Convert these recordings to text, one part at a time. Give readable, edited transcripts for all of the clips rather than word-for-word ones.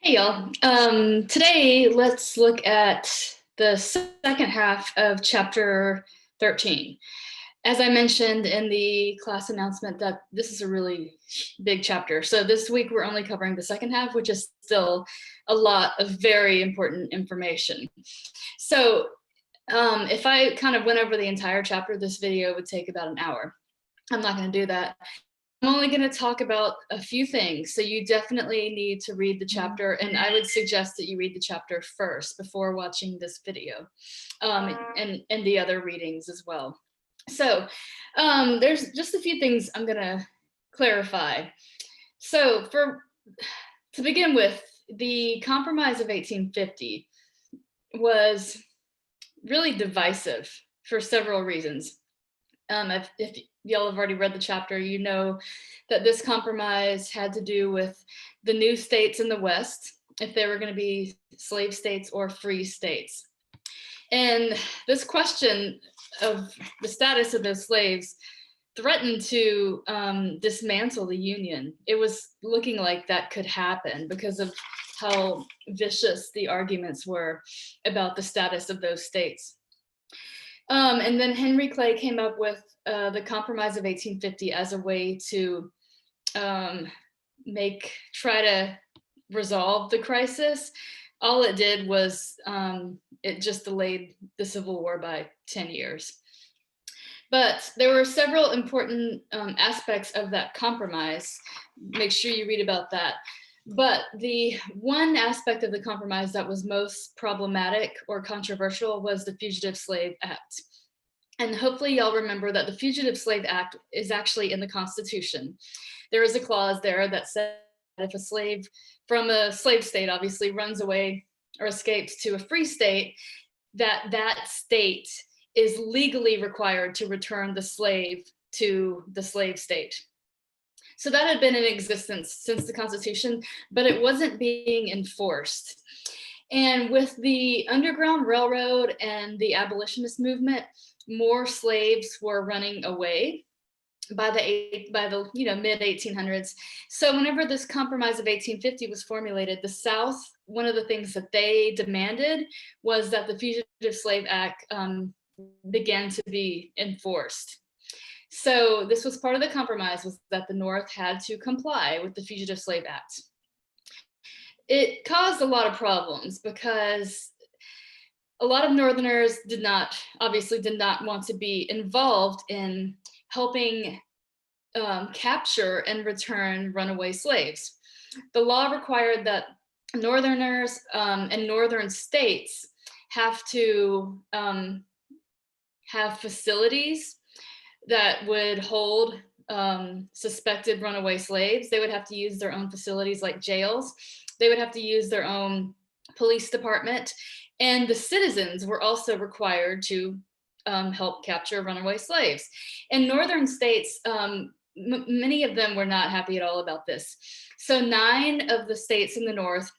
Hey y'all. Today, let's look at the second half of chapter 13. As I mentioned in the class announcement, that this is a really big chapter. So this week we're only covering the second half, which is still a lot of very important information. So if I kind of went over the entire chapter, this video would take about an hour. I'm not going to do that. I'm only going to talk about a few things, so you definitely need to read the chapter, and I would suggest that you read the chapter first before watching this video, and the other readings as well. So there's just a few things I'm going to clarify. So to begin with, the Compromise of 1850 was really divisive for several reasons. If y'all have already read the chapter, you know that this compromise had to do with the new states in the West, if they were going to be slave states or free states. And this question of the status of those slaves threatened to dismantle the Union. It was looking like that could happen because of how vicious the arguments were about the status of those states. And then Henry Clay came up with the Compromise of 1850 as a way to try to resolve the crisis. All it did was it just delayed the Civil War by 10 years. But there were several important aspects of that compromise. Make sure you read about that. But the one aspect of the compromise that was most problematic or controversial was the Fugitive Slave Act. And hopefully y'all remember that the Fugitive Slave Act is actually in the Constitution. There is a clause there that says if a slave from a slave state obviously runs away or escapes to a free state, that state is legally required to return the slave to the slave state. So that had been in existence since the Constitution, but it wasn't being enforced. And with the Underground Railroad and the abolitionist movement, more slaves were running away by the mid 1800s. So whenever this Compromise of 1850 was formulated, the South, one of the things that they demanded was that the Fugitive Slave Act began to be enforced. So this was part of the compromise, was that the North had to comply with the Fugitive Slave Act. It caused a lot of problems because a lot of Northerners obviously did not want to be involved in helping capture and return runaway slaves. The law required that Northerners and Northern states have to have facilities that would hold suspected runaway slaves. They would have to use their own facilities like jails. They would have to use their own police department. And the citizens were also required to help capture runaway slaves. In northern states, many of them were not happy at all about this. So 9 of the states in the North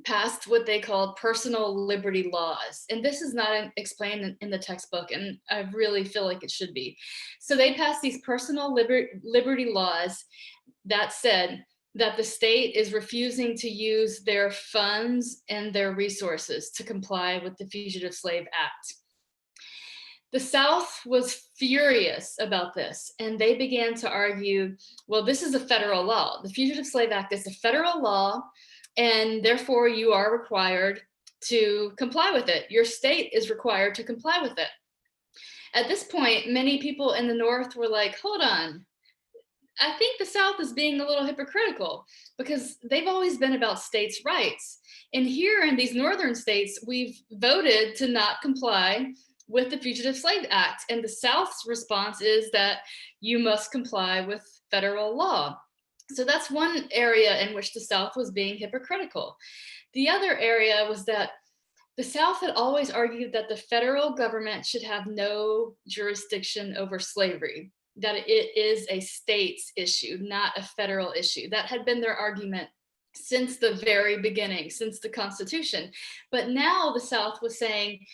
passed what they called personal liberty laws. And this is not explained in the textbook, and I really feel like it should be. So they passed these personal liberty laws that said that the state is refusing to use their funds and their resources to comply with the Fugitive Slave Act. The South was furious about this, and they began to argue, well, this is a federal law. The Fugitive Slave Act is a federal law, and therefore you are required to comply with it. Your state is required to comply with it. At this point, many people in the North were like, hold on, I think the South is being a little hypocritical because they've always been about states' rights. And here in these northern states, we've voted to not comply with the Fugitive Slave Act. And the South's response is that you must comply with federal law. So that's one area in which the South was being hypocritical. The other area was that the South had always argued that the federal government should have no jurisdiction over slavery, that it is a state's issue, not a federal issue. That had been their argument since the very beginning, since the Constitution. But now the South was saying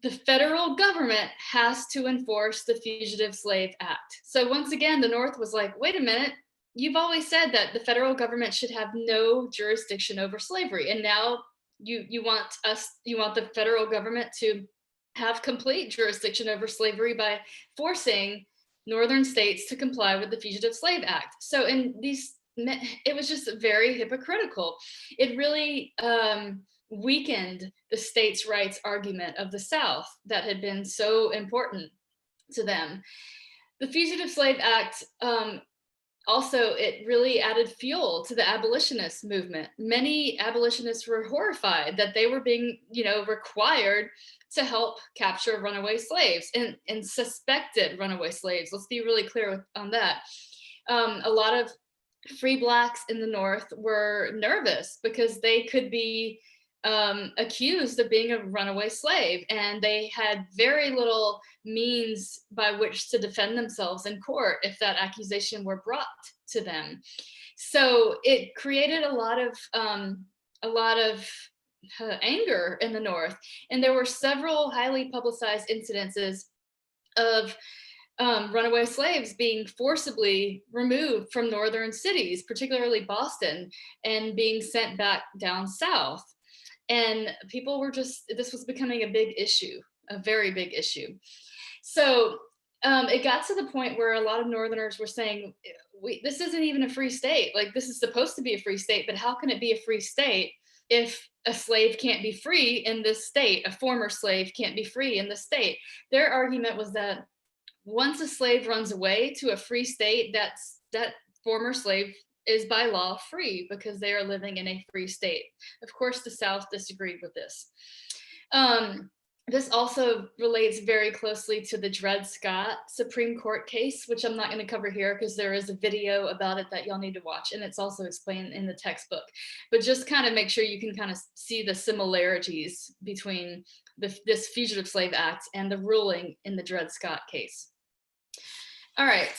the federal government has to enforce the Fugitive Slave Act. So once again, the North was like, wait a minute, you've always said that the federal government should have no jurisdiction over slavery, and now you want the federal government to have complete jurisdiction over slavery by forcing northern states to comply with the Fugitive Slave Act. So in these, it was just very hypocritical. It really weakened the states' rights argument of the South that had been so important to them. The Fugitive Slave Act also, it really added fuel to the abolitionist movement. Many abolitionists were horrified that they were being, required to help capture runaway slaves and suspected runaway slaves. Let's be really clear on that. A lot of free blacks in the North were nervous because they could be accused of being a runaway slave, and they had very little means by which to defend themselves in court if that accusation were brought to them. So it created a lot of anger in the North, and there were several highly publicized incidences of runaway slaves being forcibly removed from northern cities, particularly Boston, and being sent back down south. And people were this was becoming a big issue, a very big issue. So it got to the point where a lot of Northerners were saying, this isn't even a free state. Like, this is supposed to be a free state, but how can it be a free state if a slave can't be free in this state? A former slave can't be free in the state. Their argument was that once a slave runs away to a free state, that former slave is by law free because they are living in a free state. Of course, the South disagreed with this. This also relates very closely to the Dred Scott Supreme Court case, which I'm not going to cover here because there is a video about it that y'all need to watch, and it's also explained in the textbook. But just kind of make sure you can kind of see the similarities between this Fugitive Slave Act and the ruling in the Dred Scott case. All right.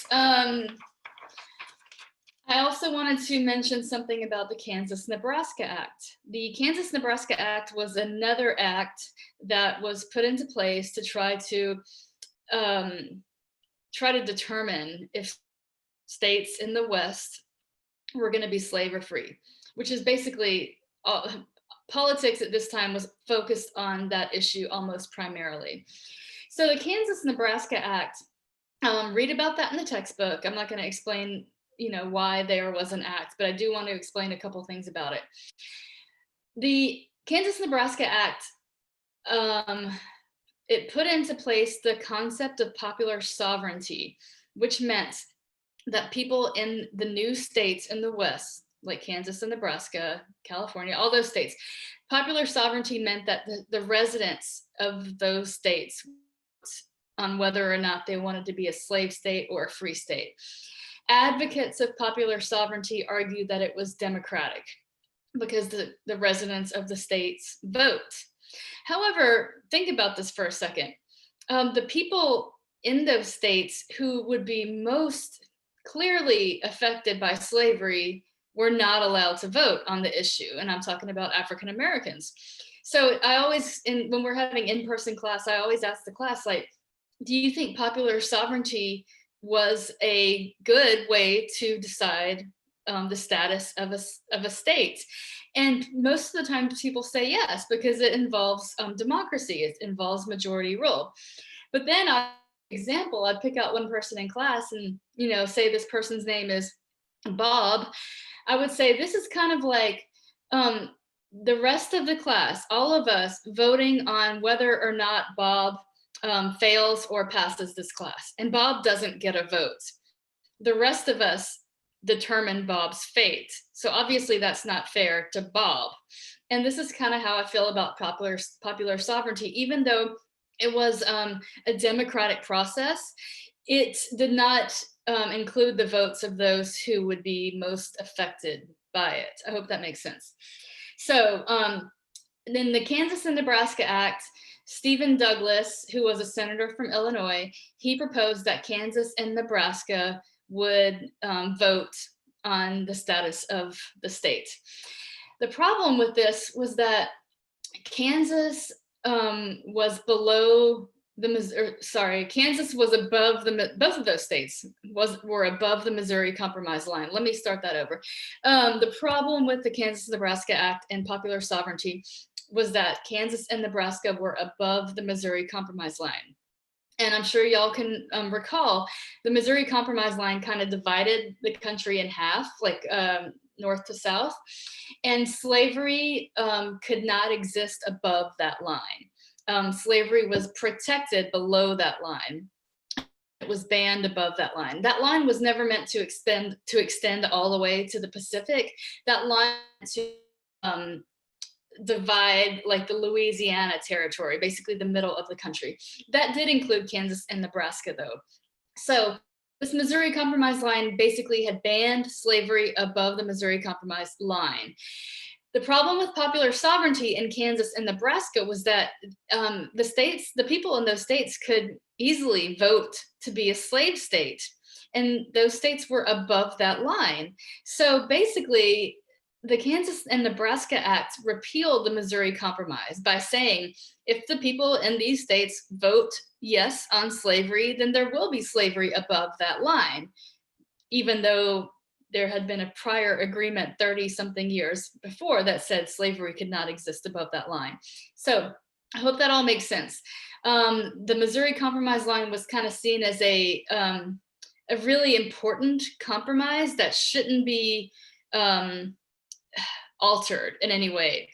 I also wanted to mention something about the Kansas-Nebraska Act. The Kansas-Nebraska Act was another act that was put into place to try to determine if states in the West were going to be slave or free, which is basically politics at this time was focused on that issue almost primarily. So the Kansas-Nebraska Act, read about that in the textbook. I'm not going to explain why there was an act, but I do want to explain a couple things about it. The Kansas-Nebraska Act, it put into place the concept of popular sovereignty, which meant that people in the new states in the West, like Kansas and Nebraska, California, all those states, popular sovereignty meant that the residents of those states on whether or not they wanted to be a slave state or a free state. Advocates of popular sovereignty argue that it was democratic because the residents of the states vote. However, think about this for a second. The people in those states who would be most clearly affected by slavery were not allowed to vote on the issue. And I'm talking about African Americans. So I always, when we're having in-person class, I always ask the class, like, do you think popular sovereignty was a good way to decide the status of a state? And most of the time people say yes, because it involves democracy, it involves majority rule. But then example, I'd pick out one person in class and, say this person's name is Bob. I would say this is kind of like the rest of the class, all of us voting on whether or not Bob fails or passes this class, and Bob doesn't get a vote. The rest of us determine Bob's fate. So obviously that's not fair to Bob. And this is kind of how I feel about popular sovereignty. Even though it was a democratic process, it did not include the votes of those who would be most affected by it. I hope that makes sense. So then the Kansas and Nebraska Act, Stephen Douglas, who was a senator from Illinois, he proposed that Kansas and Nebraska would vote on the status of the state. The problem with this was that Kansas was below Kansas was above both of those states were above the Missouri Compromise line. Let me start that over. The problem with the Kansas-Nebraska Act and popular sovereignty was that Kansas and Nebraska were above the Missouri Compromise line. And I'm sure y'all can recall the Missouri Compromise line kind of divided the country in half, like north to south, and slavery could not exist above that line. Slavery was protected below that line. It was banned above that line. That line was never meant to extend all the way to the Pacific. That line to divide like the Louisiana territory, basically the middle of the country. That did include Kansas and Nebraska though. So this Missouri Compromise line basically had banned slavery above the Missouri Compromise line. The problem with popular sovereignty in Kansas and Nebraska was that the people in those states could easily vote to be a slave state. And those states were above that line. So basically, the Kansas and Nebraska Act repealed the Missouri Compromise by saying, if the people in these states vote yes on slavery, then there will be slavery above that line, even though there had been a prior agreement 30 something years before that said slavery could not exist above that line. So I hope that all makes sense. The Missouri Compromise line was kind of seen as a really important compromise that shouldn't be altered in any way.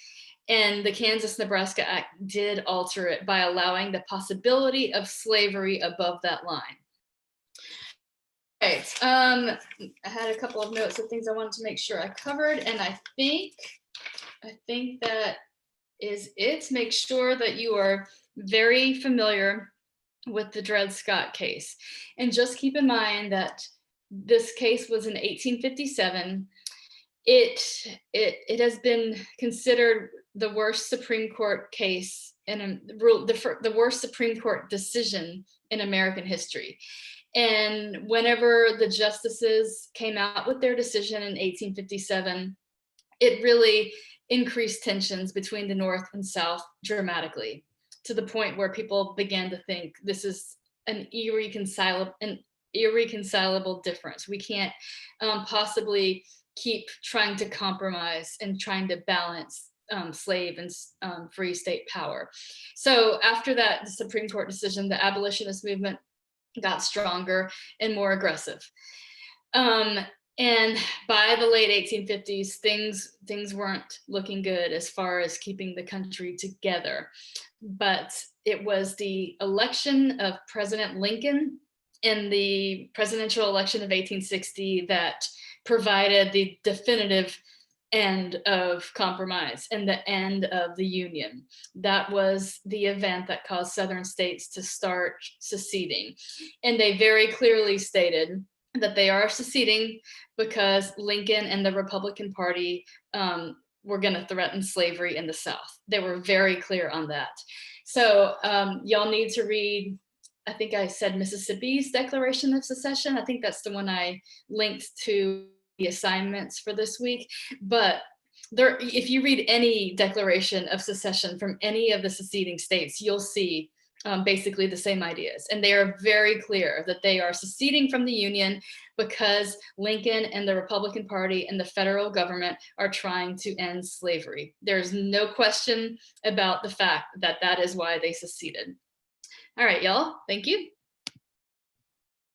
And the Kansas-Nebraska Act did alter it by allowing the possibility of slavery above that line. Right. I had a couple of notes of things I wanted to make sure I covered, and I think that is it. Make sure that you are very familiar with the Dred Scott case. And just keep in mind that this case was in 1857. It has been considered the worst Supreme Court case the worst Supreme Court decision in American history. And whenever the justices came out with their decision in 1857, it really increased tensions between the North and South dramatically, to the point where people began to think this is an irreconcilable difference. We can't possibly keep trying to compromise and trying to balance slave and free state power. So after that Supreme Court decision, the abolitionist movement got stronger and more aggressive. And by the late 1850s, things weren't looking good as far as keeping the country together. But it was the election of President Lincoln in the presidential election of 1860 that provided the definitive end of compromise and the end of the Union. That was the event that caused Southern states to start seceding. And they very clearly stated that they are seceding because Lincoln and the Republican Party were going to threaten slavery in the South. They were very clear on that. So y'all need to read, I think I said Mississippi's Declaration of Secession. I think that's the one I linked to the assignments for this week. But if you read any declaration of secession from any of the seceding states, you'll see basically the same ideas. And they are very clear that they are seceding from the Union because Lincoln and the Republican Party and the federal government are trying to end slavery. There's no question about the fact that that is why they seceded. All right, y'all, thank you.